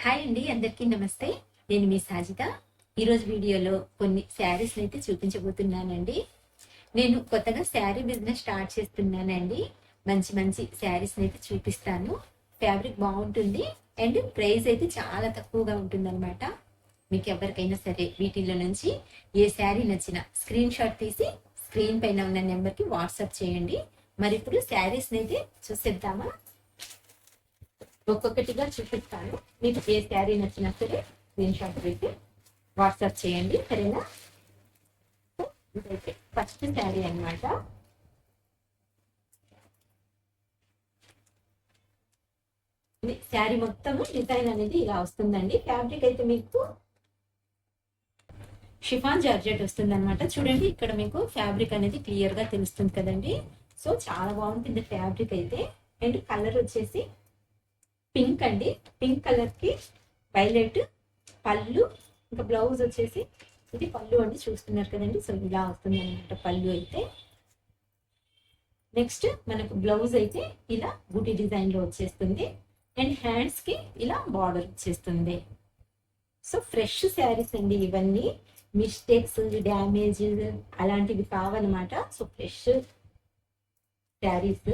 Hi అండి, అందరికీ నమస్తే. నేను మీ సాజిత. ఈరోజు వీడియోలో కొన్ని శారీస్ని అయితే చూపించబోతున్నానండి. నేను కొత్తగా శారీ బిజినెస్ స్టార్ట్ చేస్తున్నానండి. మంచి మంచి శారీస్ని అయితే చూపిస్తాను. ఫ్యాబ్రిక్ బాగుంటుంది అండ్ ప్రైస్ అయితే చాలా తక్కువగా ఉంటుందన్నమాట. మీకు ఎవరికైనా సరే వీటిల్లో నుంచి ఏ శారీ నచ్చినా స్క్రీన్ షాట్ తీసి స్క్రీన్ పైన ఉన్న నెంబర్కి వాట్సాప్ చేయండి. మరి ఇప్పుడు శారీస్ని అయితే చూసేద్దామా? ఒక్కొక్కటిగా చూపిస్తాను. మీకు ఏ శారీ నచ్చినా సరే స్క్రీన్ షాట్ పెట్టి వాట్సాప్ చేయండి, సరేనా? ఇదైతే ఫస్ట్ శారీ అనమాట. శారీ మొత్తం డిజైన్ అనేది ఇలా వస్తుందండి. ఫ్యాబ్రిక్ అయితే మీకు షిఫాన్ జార్జెట్ వస్తుంది అనమాట. చూడండి, ఇక్కడ మీకు ఫ్యాబ్రిక్ అనేది క్లియర్ గా తెలుస్తుంది కదండి. సో చాలా బాగుంటుంది ఫ్యాబ్రిక్ అయితే. అండ్ కలర్ వచ్చేసి పింక్ అండి. పింక్ కలర్ కి వైలెట్ పళ్ళు, ఇంకా బ్లౌజ్ వచ్చేసి ఇది పళ్ళు అండి, చూస్తున్నారు కదండి. సో ఇలా వస్తుంది అనమాట పళ్ళు అయితే. నెక్స్ట్ మనకు బ్లౌజ్ అయితే ఇలా బూటీ డిజైన్ లో వచ్చేస్తుంది అండ్ హ్యాండ్స్ కి ఇలా బార్డర్ వచ్చేస్తుంది. సో ఫ్రెష్ శారీస్ అండి ఇవన్నీ. మిస్టేక్స్, డ్యామేజ్ అలాంటివి కావన్నమాట. So fresh saris.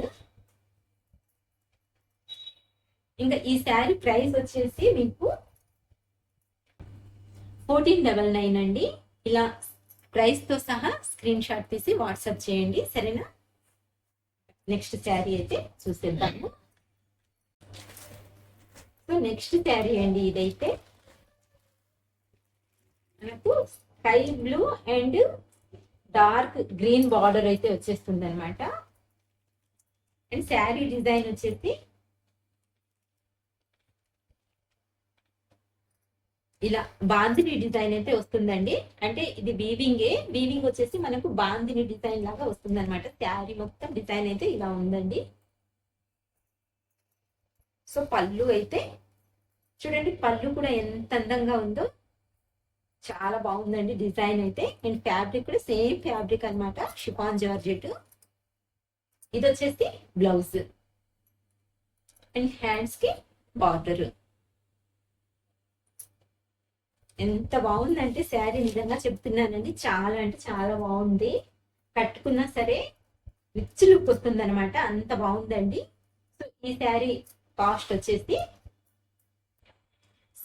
ఇంకా ఈ శారీ ప్రైస్ వచ్చేసి మీకు 1499 అండి. ఇలా ప్రైస్ తో సహా స్క్రీన్ షాట్ తీసి వాట్సాప్ చేయండి, సరేనా? నెక్స్ట్ శారీ అయితే చూసేద్దాము. సో నెక్స్ట్ శారీ అండి ఇదైతే మనకు sky blue and dark green border అయితే వచ్చేస్తుంది అనమాట. అండ్ శారీ డిజైన్ వచ్చేసి ఇలా బాందిని డిజైన్ అయితే వస్తుందండి. అంటే ఇది వీవింగ్ వచ్చేసి మనకు బాందిని డిజైన్ లాగా వస్తుంది అనమాట. శారీ మొత్తం డిజైన్ అయితే ఇలా ఉందండి. సో పళ్ళు అయితే చూడండి, పళ్ళు కూడా ఎంత అందంగా ఉందో, చాలా బాగుందండి డిజైన్ అయితే. అండ్ ఫ్యాబ్రిక్ కూడా సేమ్ ఫ్యాబ్రిక్ అనమాట, షిఫాన్ జార్జెట్. ఇది వచ్చేసి బ్లౌజ్ అండ్ హ్యాండ్స్ కి బార్డర్. ఎంత బాగుందంటే శారీ, నిజంగా చెప్తున్నానండి, చాలా అంటే చాలా బాగుంది. కట్టుకున్నా సరే రిచ్ లుక్ వస్తుంది అనమాట, అంత బాగుందండి. సో ఈ శారీ కాస్ట్ వచ్చేసి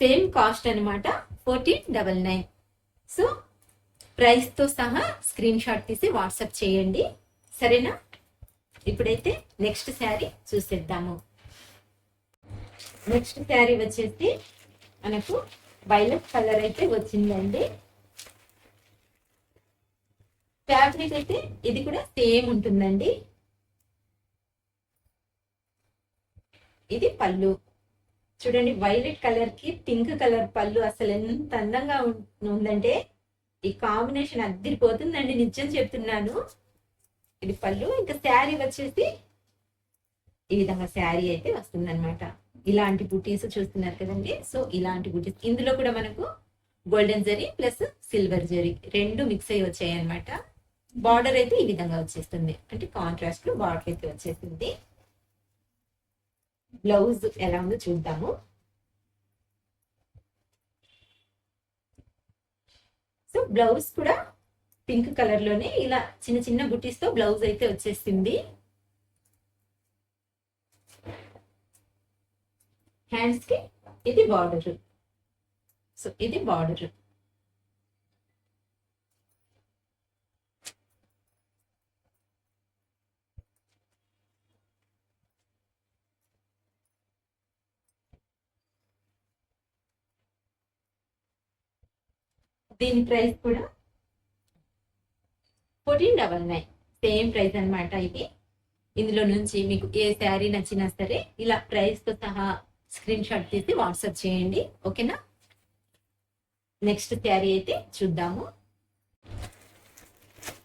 సేమ్ కాస్ట్ అనమాట, 1499. సో ప్రైస్ తో సహా స్క్రీన్ షాట్ తీసి వాట్సాప్ చేయండి, సరేనా? ఇప్పుడైతే నెక్స్ట్ శారీ చూసేద్దాము. నెక్స్ట్ శారీ వచ్చేసి మనకు వైలెట్ కలర్ అయితే వచ్చిందండి. ఫ్యాబ్రిక్ అయితే ఇది కూడా సేమ్ ఉంటుందండి. ఇది పళ్ళు. చూడండి, వైలెట్ కలర్ కి పింక్ కలర్ పళ్ళు, అసలు ఎంత అందంగా ఉందంటే ఈ కాంబినేషన్ అద్దరిపోతుందండి, నిజం చెప్తున్నాను. ఇది పళ్ళు. ఇంకా శారీ వచ్చేసి ఈ విధంగా శారీ అయితే వస్తుంది అనమాట. ఇలాంటి బుటీస్ చూస్తున్నారు కదండి. సో ఇలాంటి బుటీస్, ఇందులో కూడా మనకు golden zari plus silver zari రెండు మిక్స్ అయ్యి వచ్చాయి అనమాట. బార్డర్ అయితే ఈ విధంగా వచ్చేస్తుంది, అంటే కాంట్రాస్ట్ లో బార్డర్ అయితే వచ్చేస్తుంది. బ్లౌజ్ ఎలా ఉందో చూద్దాము. సో బ్లౌజ్ కూడా పింక్ కలర్ లోనే ఇలా చిన్న చిన్న బుటీస్ తో బ్లౌజ్ అయితే వచ్చేసింది. హ్యాండ్స్ కి ఇది బార్డర్. సో ఇది బార్డర్. దీని ప్రైస్ కూడా 1499, సేమ్ ప్రైస్ అనమాట ఇది. ఇందులో నుంచి మీకు ఏ శారీ నచ్చినా సరే ఇలా ప్రైస్ తో సహా స్క్రీన్ షాట్ తీసి వాట్సాప్ చేయండి, ఓకేనా? నెక్స్ట్ శారీ అయితే చూద్దాము.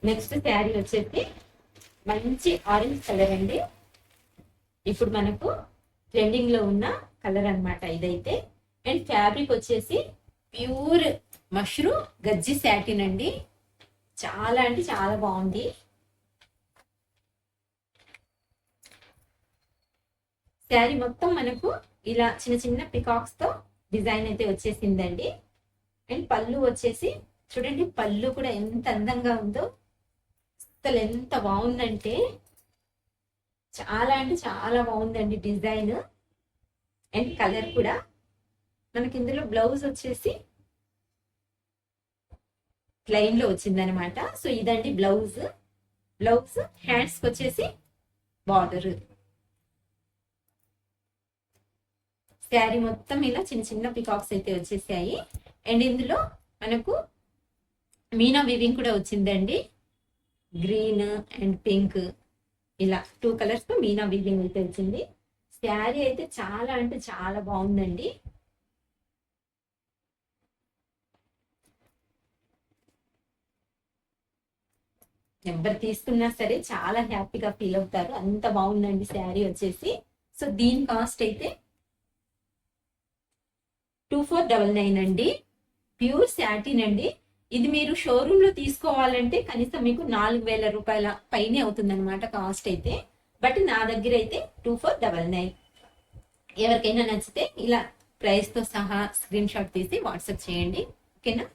నెక్స్ట్ శారీ వచ్చేసి మంచి ఆరెంజ్ కలర్ అండి. ఇప్పుడు మనకు ట్రెండింగ్ లో ఉన్న కలర్ అనమాట ఇదైతే. అండ్ ఫ్యాబ్రిక్ వచ్చేసి ప్యూర్ మష్రూమ్ గజ్జి శాటిన్ అండి. చాలా అంటే చాలా బాగుంది. శారీ మొత్తం మనకు ఇలా చిన్న చిన్న పికాక్స్ తో డిజైన్ అయితే వచ్చేసిందండి. అండ్ పళ్ళు వచ్చేసి చూడండి, పళ్ళు కూడా ఎంత అందంగా ఉందో, అసలు ఎంత బాగుందంటే చాలా అంటే చాలా బాగుందండి డిజైన్. అండ్ కలర్ కూడా మనకి ఇందులో బ్లౌజ్ వచ్చేసి ప్లెయిన్ లో వచ్చిందనమాట. సో ఇదండి బ్లౌజ్. హ్యాండ్స్ వచ్చేసి బార్డర్. శారీ మొత్తం ఇలా చిన్న చిన్న పికాక్స్ అయితే వచ్చేసాయి. అండ్ ఇందులో మనకు మీనా వివింగ్ కూడా వచ్చిందండి. గ్రీన్ అండ్ పింక్ ఇలా 2 కలర్స్ తో మీనా వివింగ్ అయితే వచ్చింది. శారీ అయితే చాలా అంటే చాలా బాగుందండి. ఎవరు తీసుకున్నా సరే చాలా హ్యాపీగా ఫీల్ అవుతారు, అంత బాగుందండి శారీ వచ్చేసి. సో దీని కాస్ట్ అయితే 2499 అండి. ప్యూర్ శాటిన్ అండి. ఇది మీరు షోరూమ్ లో తీసుకోవాలంటే కనీసం మీకు 4000 రూపాయల పైనే అవుతుంది అనమాట కాస్ట్ అయితే. బట్ నా దగ్గర అయితే 2499. ఎవరికైనా నచ్చితే ఇలా ప్రైస్ తో సహా స్క్రీన్ షాట్ తీసి వాట్సాప్ చేయండి, ఓకేనా.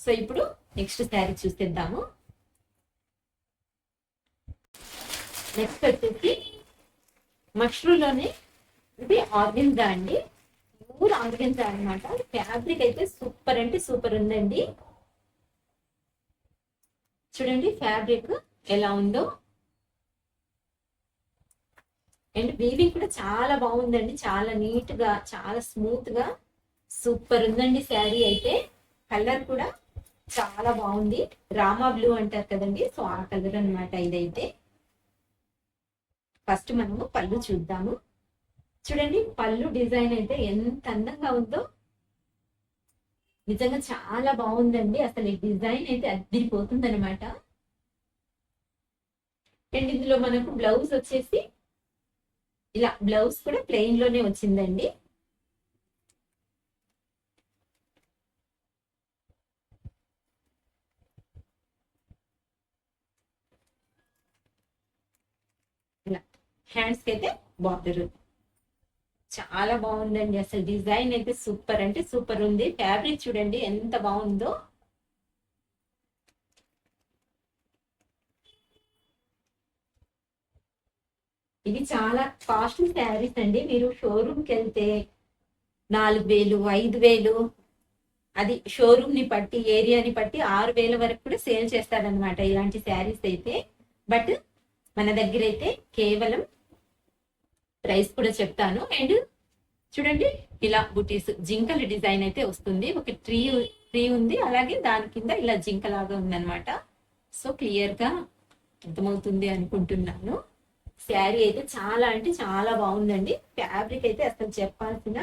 సో ఇప్పుడు నెక్స్ట్ శారీ చూసేద్దాము. నెక్స్ట్ వచ్చేసి మష్రూలోనే ఇది ఆర్గెన్జా అండి. ప్యూర్ ఆర్గెన్జా అనమాట. ఫ్యాబ్రిక్ అయితే సూపర్ అంటే సూపర్ ఉందండి. చూడండి ఫ్యాబ్రిక్ ఎలా ఉందో. అండ్ వీవింగ్ కూడా చాలా బాగుందండి, చాలా నీట్ గా, చాలా స్మూత్ గా సూపర్ ఉందండి శారీ అయితే. కలర్ కూడా చాలా బాగుంది. రామా బ్లూ అంటారు కదండి, సో ఆ కలర్ అనమాట ఇదైతే. ఫస్ట్ మనము పళ్ళు చూద్దాము. చూడండి పళ్ళు డిజైన్ అయితే ఎంత అందంగా ఉందో, నిజంగా చాలా బాగుందండి. అసలు ఈ డిజైన్ అయితే అద్దిరిపోతుంది అనమాట. అండ్ ఇందులో మనకు బ్లౌజ్ వచ్చేసి ఇలా, బ్లౌజ్ కూడా ప్లెయిన్ లోనే వచ్చిందండి. ఇలా హ్యాండ్స్ కి అయితే బార్డర్ చాలా బాగుందండి. అసలు డిజైన్ అయితే సూపర్ అంటే సూపర్ ఉంది. ఫ్యాబ్రిక్ చూడండి ఎంత బాగుందో. ఇది చాలా కాస్ట్లీ శారీస్ అండి. మీరు షోరూమ్కి వెళ్తే 4000, 5000, అది షోరూమ్ ని బట్టి, ఏరియాని బట్టి 6000 వరకు కూడా సేల్ చేస్తారనమాట ఇలాంటి శారీస్ అయితే. బట్ మన దగ్గర అయితే కేవలం ప్రైస్ కూడా చెప్తాను. అండ్ చూడండి ఇలా బుటీస్ జింకల డిజైన్ అయితే వస్తుంది. ఒక ట్రీ ఉంది, అలాగే దాని కింద ఇలా జింక లాగా ఉందన్నమాట. సో క్లియర్ గా అర్థమవుతుంది అనుకుంటున్నాను. శారీ అయితే చాలా అంటే చాలా బాగుందండి. ఫ్యాబ్రిక్ అయితే అసలు చెప్పాల్సిన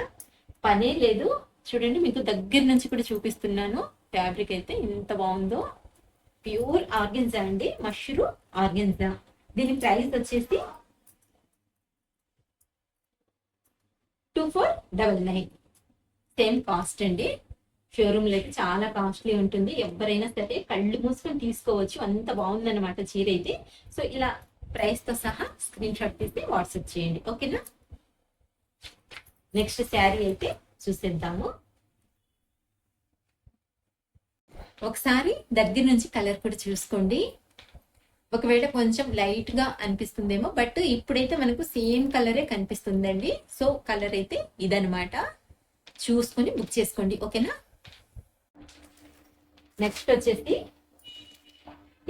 పనే లేదు. చూడండి మీకు దగ్గర నుంచి కూడా చూపిస్తున్నాను. ఫ్యాబ్రిక్ అయితే ఎంత బాగుందో. ప్యూర్ ఆర్గెన్జా అండి, మష్రూ ఆర్గెన్జా. దీని ప్రైస్ వచ్చేసి 2499. సేమ్ కాస్ట్ అండి. షోరూమ్ లో అయితే చాలా కాస్ట్లీ ఉంటుంది. ఎవరైనా సరే కళ్ళు మూసుకొని తీసుకోవచ్చు, అంత బాగుందన్నమాట చీర అయితే. సో ఇలా ప్రైస్ తో సహా స్క్రీన్ షాట్ తీసి వాట్సాప్ చేయండి, ఓకేనా. నెక్స్ట్ శారీ అయితే చూసేద్దాము. ఒకసారి దగ్గర నుంచి కలర్ కూడా చూసుకోండి. ఒకవేళ కొంచెం లైట్ గా అనిపిస్తుందేమో, బట్ ఇప్పుడైతే మనకు సేమ్ కలరే కనిపిస్తుందండి. సో కలర్ అయితే ఇదనమాట. చూసుకొని బుక్ చేసుకోండి, ఓకేనా. నెక్స్ట్ వచ్చేసి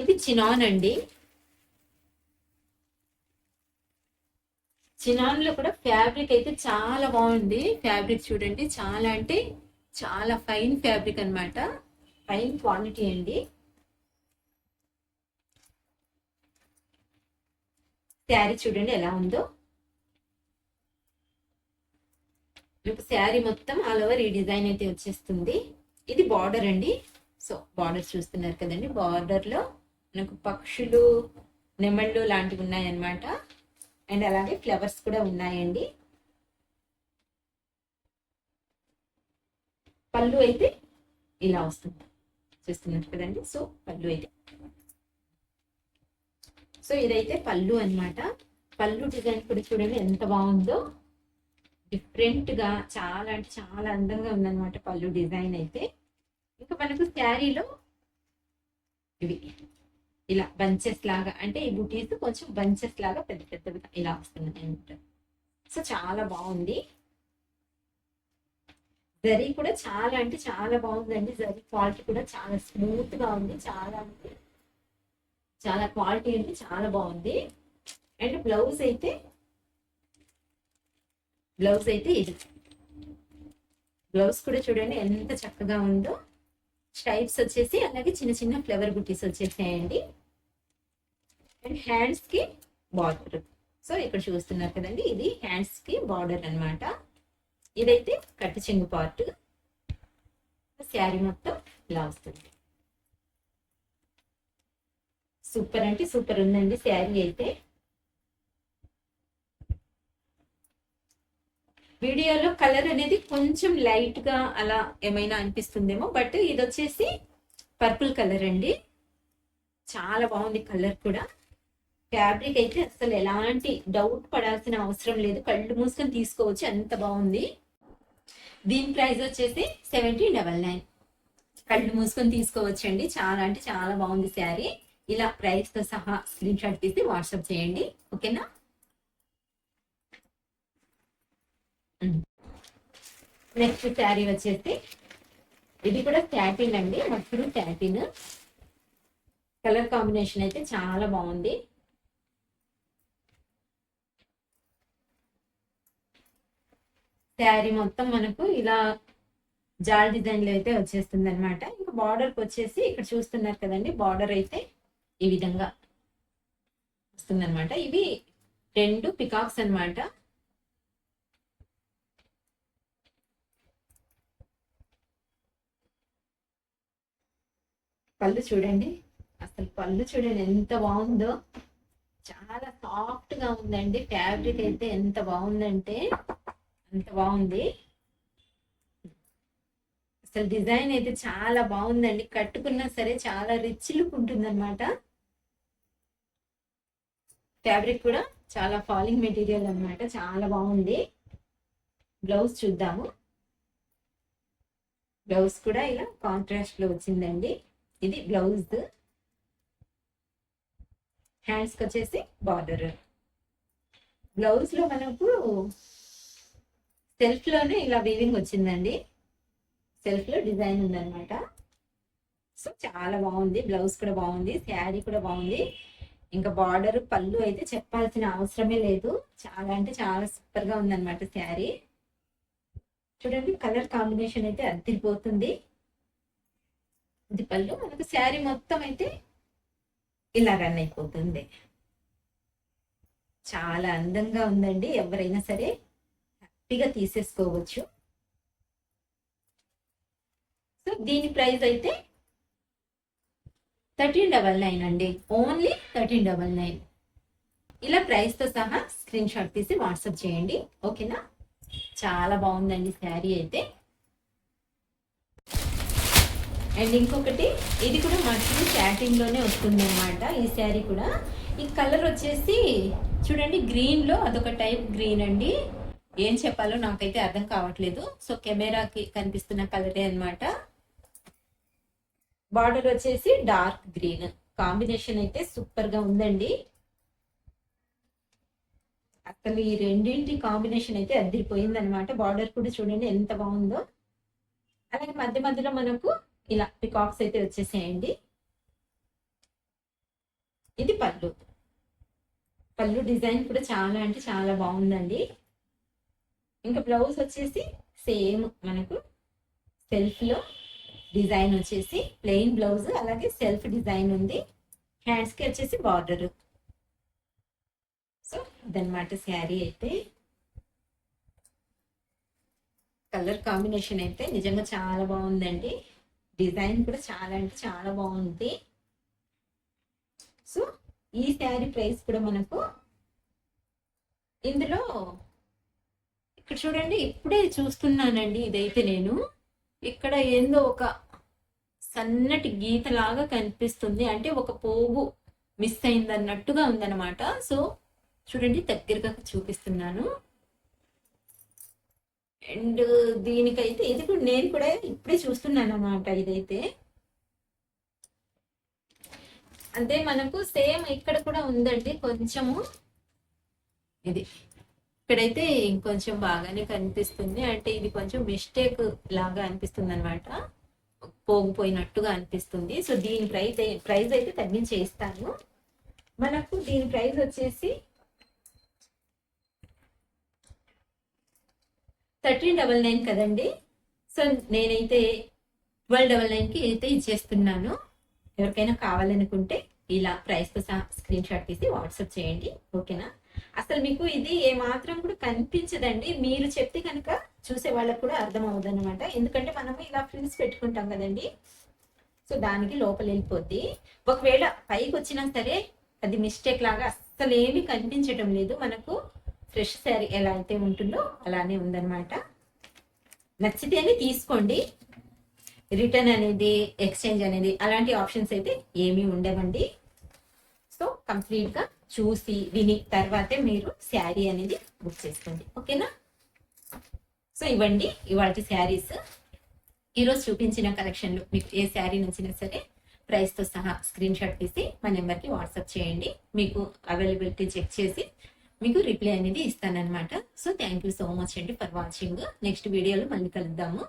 ఇది చినాన్ అండి. చినాన్ లో కూడా ఫ్యాబ్రిక్ అయితే చాలా బాగుంది. ఫ్యాబ్రిక్ చూడండి, చాలా అంటే చాలా ఫైన్ ఫ్యాబ్రిక్ అనమాట, ఫైన్ క్వాలిటీ అండి. శారీ చూడండి ఎలా ఉందో. మీకు శారీ మొత్తం ఆల్ ఓవర్ ఈ డిజైన్ అయితే వచ్చేస్తుంది. ఇది బార్డర్ అండి. సో బార్డర్ చూస్తున్నారు కదండి, బార్డర్ లో మనకు పక్షులు, నెమళ్ళు లాంటివి ఉన్నాయన్నమాట. అండ్ అలాగే ఫ్లవర్స్ కూడా ఉన్నాయండి. పళ్ళు అయితే ఇలా వస్తుంది, చూస్తున్నారు కదండి. సో పళ్ళు అయితే, సో ఇదైతే పళ్ళు అన్నమాట. పళ్ళు డిజైన్ కూడా చూడండి ఎంత బాగుందో. డిఫరెంట్ గా చాలా అంటే చాలా అందంగా ఉందన్నమాట పళ్ళు డిజైన్ అయితే. ఇంకా మనకు శారీలో ఇవి ఇలా బంచెస్ లాగా, అంటే ఈ బుటీస్ కొంచెం బంచెస్ లాగా పెద్ద పెద్దగా ఇలా వస్తున్నాయి అనమాట. సో చాలా బాగుంది. జరీ కూడా చాలా అంటే చాలా బాగుందండి. జరీ క్వాలిటీ కూడా చాలా స్మూత్ గా ఉంది. చాలా అంటే చాలా క్వాలిటీ అంటే చాలా బాగుంది. అండ్ బ్లౌజ్ అయితే ఇది బ్లౌజ్ కూడా చూడండి ఎంత చక్కగా ఉందో. స్ట్రైప్స్ వచ్చేసి అలాగే చిన్న చిన్న ఫ్లవర్ బుటీస్ వచ్చేసాయండి. అండ్ హ్యాండ్స్ కి బార్డర్. సో ఇక్కడ చూస్తున్నారు కదండి, ఇది హ్యాండ్స్ కి బార్డర్ అన్నమాట. ఇదైతే కట్టు చెంగు పార్ట్. శారీ మొత్తం ఇలా వస్తుంది. సూపర్ అంటే సూపర్ ఉందండి శారీ అయితే. వీడియోలో కలర్ అనేది కొంచెం లైట్ గా అలా ఏమైనా అనిపిస్తుందేమో, బట్ ఇది వచ్చేసి పర్పుల్ కలర్ అండి. చాలా బాగుంది కలర్ కూడా. ఫ్యాబ్రిక్ అయితే అసలు ఎలాంటి డౌట్ పడాల్సిన అవసరం లేదు, కళ్ళు మూసుకొని తీసుకోవచ్చు, అంత బాగుంది. దీని ప్రైస్ వచ్చేసి 1799. కళ్ళు మూసుకొని తీసుకోవచ్చు అండి. చాలా అంటే చాలా బాగుంది శారీ. ఇలా ప్రైస్ తో సహా స్క్రీన్ షాట్ తీసి వాట్సాప్ చేయండి, ఓకేనా. నెక్స్ట్ శారీ వచ్చేసి ఇది కూడా శాటిన్ అండి, మస్టర్డ్ శాటిన్. కలర్ కాంబినేషన్ అయితే చాలా బాగుంది. శారీ మొత్తం మనకు ఇలా జాల్ డిజైన్ లో అయితే వచ్చేస్తుంది అనమాట. ఇంకా బార్డర్ వచ్చేసి ఇక్కడ చూస్తున్నారు కదండి, బార్డర్ అయితే ఈ విధంగా వస్తుంది అనమాట. ఇవి 2 పికాక్స్ అనమాట. పళ్ళు చూడండి, అసలు పళ్ళు చూడండి ఎంత బాగుందో. చాలా సాఫ్ట్ గా ఉందండి. ఫ్యాబ్రిక్ అయితే ఎంత బాగుందంటే అంత బాగుంది. అసలు డిజైన్ అయితే చాలా బాగుందండి. కట్టుకున్నా సరే చాలా రిచ్ లుక్ ఉంటుంది అనమాట. ఫ్యాబ్రిక్ కూడా చాలా ఫాలింగ్ మెటీరియల్ అనమాట, చాలా బాగుంది. బ్లౌజ్ చూద్దాము. బ్లౌజ్ కూడా ఇలా కాంట్రాస్ట్ లో వచ్చిందండి. ఇది బ్లౌజ్. హ్యాండ్స్ కి వచ్చేసి బార్డర్. బ్లౌజ్ లో మనకు సెల్ఫ్ లోనే ఇలా వీవింగ్ వచ్చిందండి. సెల్ఫ్ లో డిజైన్ ఉందన్నమాట. సో చాలా బాగుంది. బ్లౌజ్ కూడా బాగుంది, శారీ కూడా బాగుంది. ఇంకా బార్డర్ పళ్ళు అయితే చెప్పాల్సిన అవసరమే లేదు. చాలా అంటే చాలా సూపర్ గా ఉందన్నమాట శారీ. చూడండి కలర్ కాంబినేషన్ అయితే అదిరిపోతుంది. ఇది పళ్ళు. మనకు శారీ మొత్తం అయితే ఇలా రన్ అయిపోతుంది. చాలా అందంగా ఉందండి. ఎవరైనా సరే హ్యాపీగా తీసేసుకోవచ్చు. సో దీని ప్రైస్ అయితే 1399 అండి. ఓన్లీ 1399. ఇలా ప్రైస్ తో సహా స్క్రీన్ షాట్ తీసి వాట్సాప్ చేయండి, ఓకేనా. చాలా బాగుందండి శారీ అయితే. అండ్ ఇంకొకటి, ఇది కూడా మనకి శాటిన్ లోనే వస్తుంది అనమాట ఈ శారీ కూడా. ఈ కలర్ వచ్చేసి చూడండి గ్రీన్ లో అదొక టైప్ గ్రీన్ అండి. ఏం చెప్పాలో నాకైతే అర్థం కావట్లేదు. సో కెమెరాకి కనిపిస్తున్న కలరే అనమాట. బార్డర్ వచ్చేసి డార్క్ గ్రీన్. కాంబినేషన్ అయితే సూపర్ గా ఉందండి. అసలు ఈ రెండింటి కాంబినేషన్ అయితే అదిరిపోయింది అనమాట. బార్డర్ కూడా చూడండి ఎంత బాగుందో. అలాగే మధ్య మధ్యలో మనకు ఇలా పికాక్స్ అయితే వచ్చేసేయండి. ఇది పళ్ళు. పళ్ళు డిజైన్ కూడా చాలా అంటే చాలా బాగుందండి. ఇంకా బ్లౌజ్ వచ్చేసి సేమ్ మనకు సెల్ఫ్ లో డిజైన్ వచ్చేసి ప్లెయిన్ బ్లౌజ్, అలాగే సెల్ఫ్ డిజైన్ ఉంది. హ్యాండ్స్ కి వచ్చేసి బార్డర్. సో ఇదన్నమాట శారీ అయితే. కలర్ కాంబినేషన్ అయితే నిజంగా చాలా బాగుందండి. డిజైన్ కూడా చాలా అంటే చాలా బాగుంది. సో ఈ శారీ ప్రైస్ కూడా మనకు ఇందులో ఇక్కడ చూడండి, ఇప్పుడే చూస్తున్నానండి. ఇదైతే నేను ఇక్కడ ఏందో ఒక సన్నటి గీత లాగా కనిపిస్తుంది, అంటే ఒక పోగు మిస్ అయింది అన్నట్టుగా ఉందన్నమాట. సో చూడండి దగ్గరగా చూపిస్తున్నాను. అండ్ దీనికైతే ఇది కూడా నేను కూడా ఇప్పుడే చూస్తున్నాను అన్నమాట. ఇదైతే అంటే మనకు సేమ్ ఇక్కడ కూడా ఉందండి కొంచెము. ఇది ఇక్కడైతే ఇంకొంచెం బాగానే కనిపిస్తుంది. అంటే ఇది కొంచెం మిస్టేక్ లాగా అనిపిస్తుంది అనమాట, పోగిపోయినట్టుగా అనిపిస్తుంది. సో దీని ప్రైస్ అయితే తగ్గించి ఇస్తాను. మనకు దీని ప్రైస్ వచ్చేసి 1399 కదండి. సో నేనైతే 1299కి అయితే ఇచ్చేస్తున్నాను. ఎవరికైనా కావాలనుకుంటే ఇలా ప్రైస్తో సహా స్క్రీన్ షాట్ తీసి వాట్సాప్ చేయండి, ఓకేనా. అసలు మీకు ఇది ఏమాత్రం కూడా కనిపించదండి. మీరు చెప్తే కనుక చూసే వాళ్ళకు కూడా అర్థం అవ్వదు అనమాట. ఎందుకంటే మనం ఇలా ఫ్రిల్స్ పెట్టుకుంటాం కదండి, సో దానికి లోపల వెళ్ళిపోద్ది. ఒకవేళ పైకి వచ్చినా సరే అది మిస్టేక్ లాగా అస్సలు ఏమీ కనిపించడం లేదు. మనకు ఫ్రెష్ శారీ ఎలా అయితే ఉంటుందో అలానే ఉందన్నమాట. నచ్చితేనే తీసుకోండి. రిటర్న్ అనేది, ఎక్స్చేంజ్ అనేది అలాంటి ఆప్షన్స్ అయితే ఏమీ ఉండవండి. సో కంప్లీట్గా చూసి విని తర్వాతే మీరు శారీ అనేది బుక్ చేసుకోండి, ఓకేనా. సో ఇవ్వండి ఇవాళ శారీస్. ఈరోజు చూపించిన కలెక్షన్లో మీకు ఏ శారీ నచ్చినా సరే ప్రైస్తో సహా స్క్రీన్ షాట్ తీసి మా నెంబర్కి వాట్సాప్ చేయండి. మీకు అవైలబిలిటీ చెక్ చేసి మీకు రిప్లై అనేది ఇస్తానన్నమాట. So thank you so much అండి ఫర్ వాచింగ్. నెక్స్ట్ వీడియోలో మళ్ళీ కలుద్దాము.